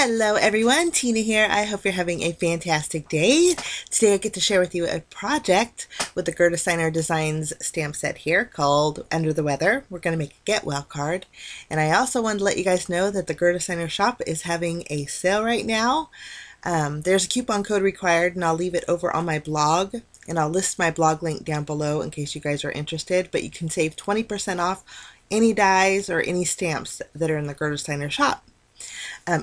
Hello everyone, Tina here. I hope you're having a fantastic day. Today I get to share with you a project with the Gerda Steiner Designs stamp set here called Under the Weather. We're going to make a Get Well card. And I also wanted to let you guys know that the Gerda Steiner shop is having a sale right now. There's a coupon code required and I'll leave it over on my blog. And I'll list my blog link down below in case you guys are interested. But you can save 20% off any dies or any stamps that are in the Gerda Steiner shop.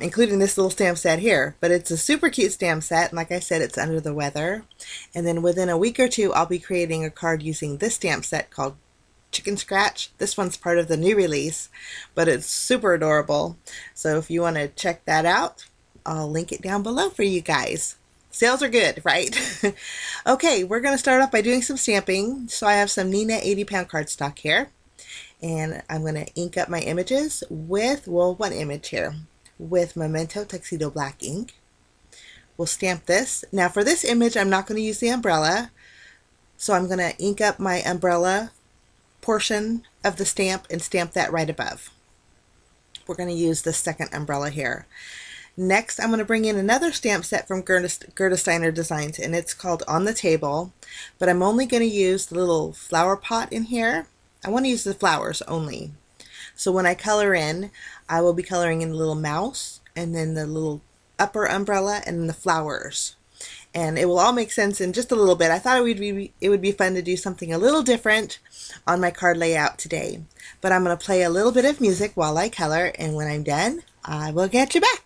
Including this little stamp set here, but it's a super cute stamp set, and like I said, it's Under the Weather. And then within a week or two, I'll be creating a card using this stamp set called Chicken Scratch. This one's part of the new release, but it's super adorable. So if you want to check that out, I'll link it down below for you guys. Sales are good, right? Okay, we're going to start off by doing some stamping. So I have some Neenah 80-pound cardstock here, and I'm going to ink up my images with, well, one image here, with Memento Tuxedo Black ink. We'll stamp this. Now for this image, I'm not going to use the umbrella, so I'm going to ink up my umbrella portion of the stamp and stamp that right above. We're going to use the second umbrella here. Next, I'm going to bring in another stamp set from Gerda Steiner Designs, and it's called On the Table, but I'm only going to use the little flower pot in here. I want to use the flowers only. So when I color in, I will be coloring in the little mouse and then the little upper umbrella and then the flowers. And it will all make sense in just a little bit. I thought it would be fun to do something a little different on my card layout today. But I'm going to play a little bit of music while I color, and when I'm done, I will get you back.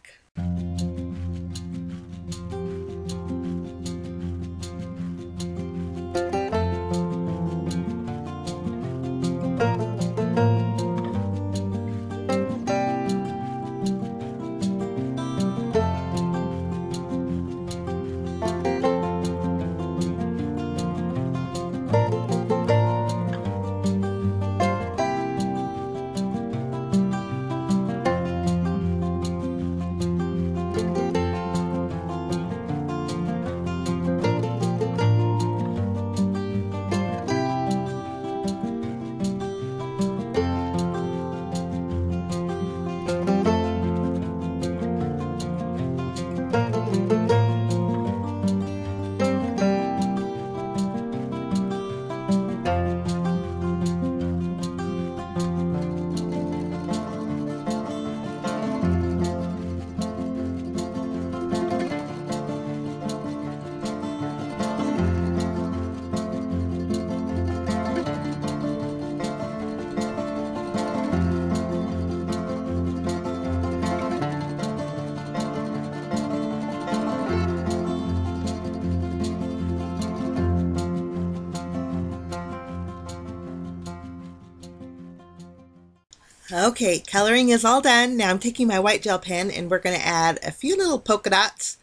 Okay, coloring is all done. Now I'm taking my white gel pen and we're going to add a few little polka dots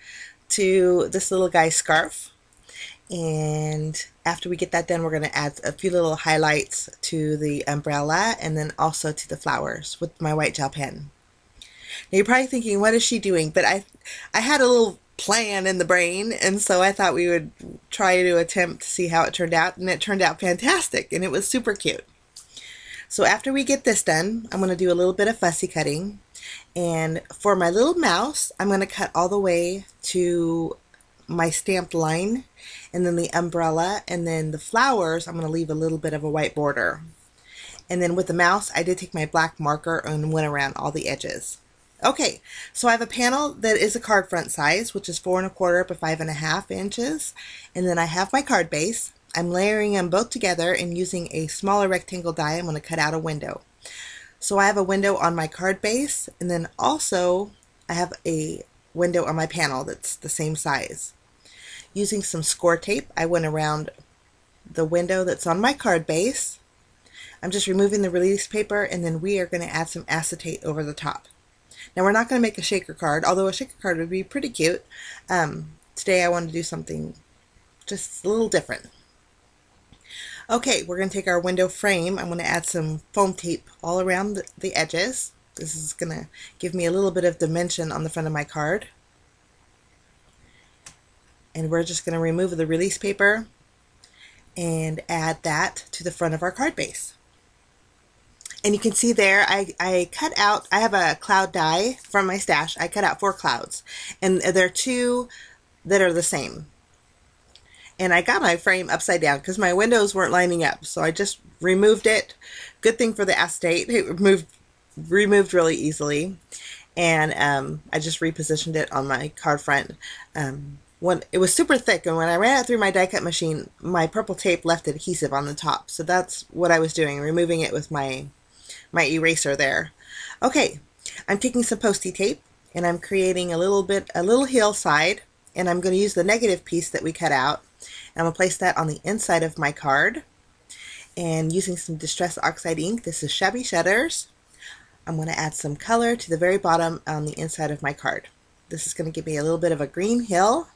to this little guy's scarf. And after we get that done, we're going to add a few little highlights to the umbrella and then also to the flowers with my white gel pen. Now you're probably thinking, what is she doing? But I had a little plan in the brain, and so I thought we would try to attempt to see how it turned out, and it turned out fantastic, and it was super cute. So after we get this done, I'm going to do a little bit of fussy cutting. And for my little mouse, I'm going to cut all the way to my stamped line, and then the umbrella, and then the flowers, I'm going to leave a little bit of a white border. And then with the mouse, I did take my black marker and went around all the edges. Okay, so I have a panel that is a card front size, which is 4 1/4 by 5 1/2 inches. And then I have my card base. I'm layering them both together and using a smaller rectangle die. I'm going to cut out a window. So I have a window on my card base, and then also I have a window on my panel that's the same size. Using some score tape, I went around the window that's on my card base. I'm just removing the release paper, and then we are going to add some acetate over the top. Now we're not going to make a shaker card, although a shaker card would be pretty cute. Today I want to do something just a little different. Okay, we're going to take our window frame. I'm going to add some foam tape all around the edges. This is going to give me a little bit of dimension on the front of my card. And we're just going to remove the release paper and add that to the front of our card base. And you can see there, I cut out, I have a cloud die from my stash. I cut out 4 clouds, and there are 2 that are the same. And I got my frame upside down because my windows weren't lining up, so I just removed it. Good thing for the acetate, it removed really easily. And I just repositioned it on my card front. When it was super thick, and when I ran it through my die cut machine, my purple tape left adhesive on the top. So that's what I was doing, removing it with my eraser there. Okay, I'm taking some Post-it tape, and I'm creating a little hillside, and I'm going to use the negative piece that we cut out. And I'm going to place that on the inside of my card. And using some Distress Oxide ink, this is Shabby Shutters, I'm going to add some color to the very bottom on the inside of my card. This is going to give me a little bit of a green hill.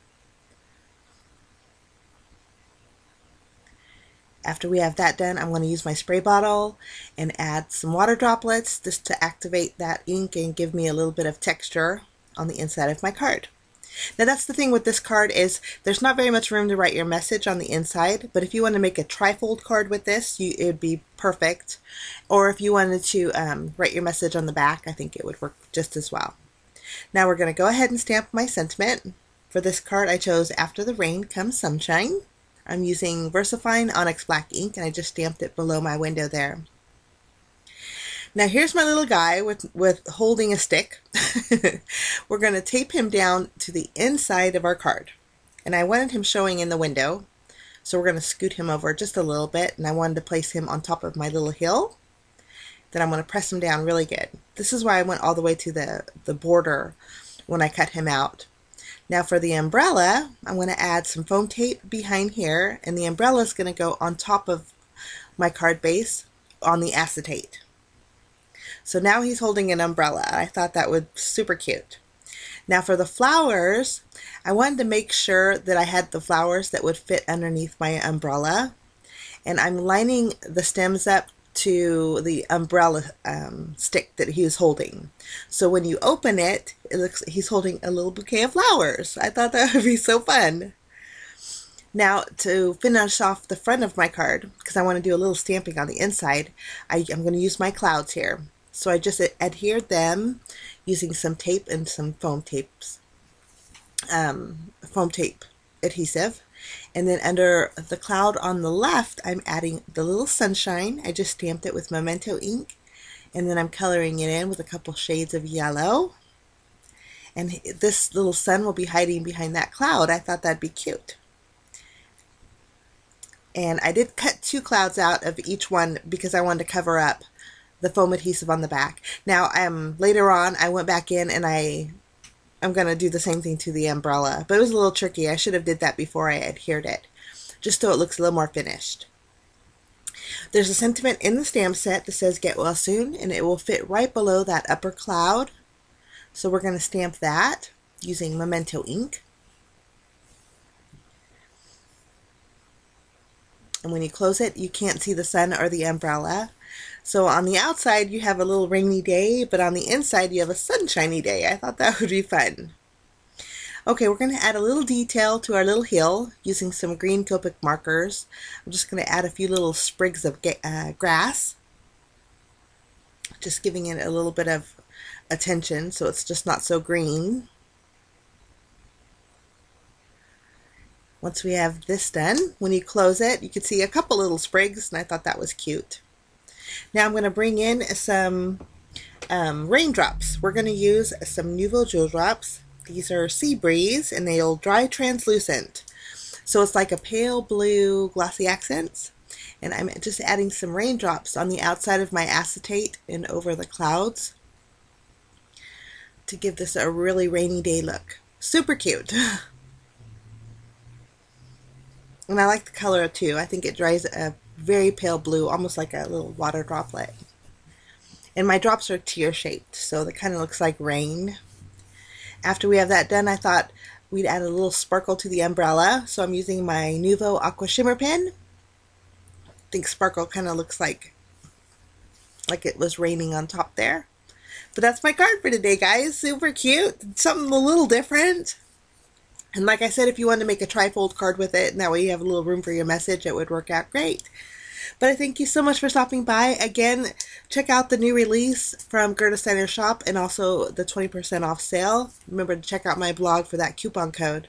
After we have that done, I'm going to use my spray bottle and add some water droplets just to activate that ink and give me a little bit of texture on the inside of my card. Now that's the thing with this card, is there's not very much room to write your message on the inside, but if you want to make a trifold card with this, it would be perfect. Or if you wanted to write your message on the back, I think it would work just as well. Now we're going to go ahead and stamp my sentiment. For this card I chose After the Rain Comes Sunshine. I'm using VersaFine ONYX black ink, and I just stamped it below my window there. Now here's my little guy with holding a stick. We're going to tape him down to the inside of our card. And I wanted him showing in the window, so we're going to scoot him over just a little bit, and I wanted to place him on top of my little hill. Then I'm going to press him down really good. This is why I went all the way to the border when I cut him out. Now for the umbrella, I'm going to add some foam tape behind here, and the umbrella is going to go on top of my card base on the acetate. So now he's holding an umbrella. I thought that would be super cute. Now for the flowers, I wanted to make sure that I had the flowers that would fit underneath my umbrella. And I'm lining the stems up to the umbrella stick that he was holding. So when you open it, it looks he's holding a little bouquet of flowers. I thought that would be so fun. Now to finish off the front of my card, because I want to do a little stamping on the inside, I'm going to use my clouds here. So I just adhered them using some tape and some foam tape adhesive. And then under the cloud on the left, I'm adding the little sunshine. I just stamped it with Memento ink, and then I'm coloring it in with a couple shades of yellow. And this little sun will be hiding behind that cloud. I thought that'd be cute. And I did cut 2 clouds out of each one because I wanted to cover up the foam adhesive on the back. Now later on I went back in and I'm going to do the same thing to the umbrella, but it was a little tricky. I should have did that before I adhered it, just so it looks a little more finished. There's a sentiment in the stamp set that says "Get well soon," and it will fit right below that upper cloud. So we're going to stamp that using Memento ink. And when you close it, you can't see the sun or the umbrella. So on the outside you have a little rainy day, but on the inside you have a sunshiny day. I thought that would be fun. Okay, we're going to add a little detail to our little hill using some green Copic markers. I'm just going to add a few little sprigs of grass, just giving it a little bit of attention so it's just not so green. Once we have this done, when you close it, you can see a couple little sprigs, and I thought that was cute. Now I'm going to bring in some raindrops. We're going to use some Nuvo jewel drops. These are Sea Breeze, and they'll dry translucent. So it's like a pale blue glossy accents. And I'm just adding some raindrops on the outside of my acetate and over the clouds to give this a really rainy day look. Super cute. And I like the color too. I think it dries a very pale blue, almost like a little water droplet. And my drops are tear shaped, so that kind of looks like rain. After we have that done, I thought we'd add a little sparkle to the umbrella. So I'm using my Nuvo Aqua Shimmer pen. I think sparkle kind of looks like it was raining on top there. But that's my card for today, guys. Super cute. Something a little different. And like I said, if you want to make a trifold card with it, and that way you have a little room for your message, it would work out great. But I thank you so much for stopping by. Again, check out the new release from Gerda Steiner Shop and also the 20% off sale. Remember to check out my blog for that coupon code.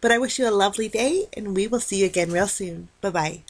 But I wish you a lovely day, and we will see you again real soon. Bye-bye.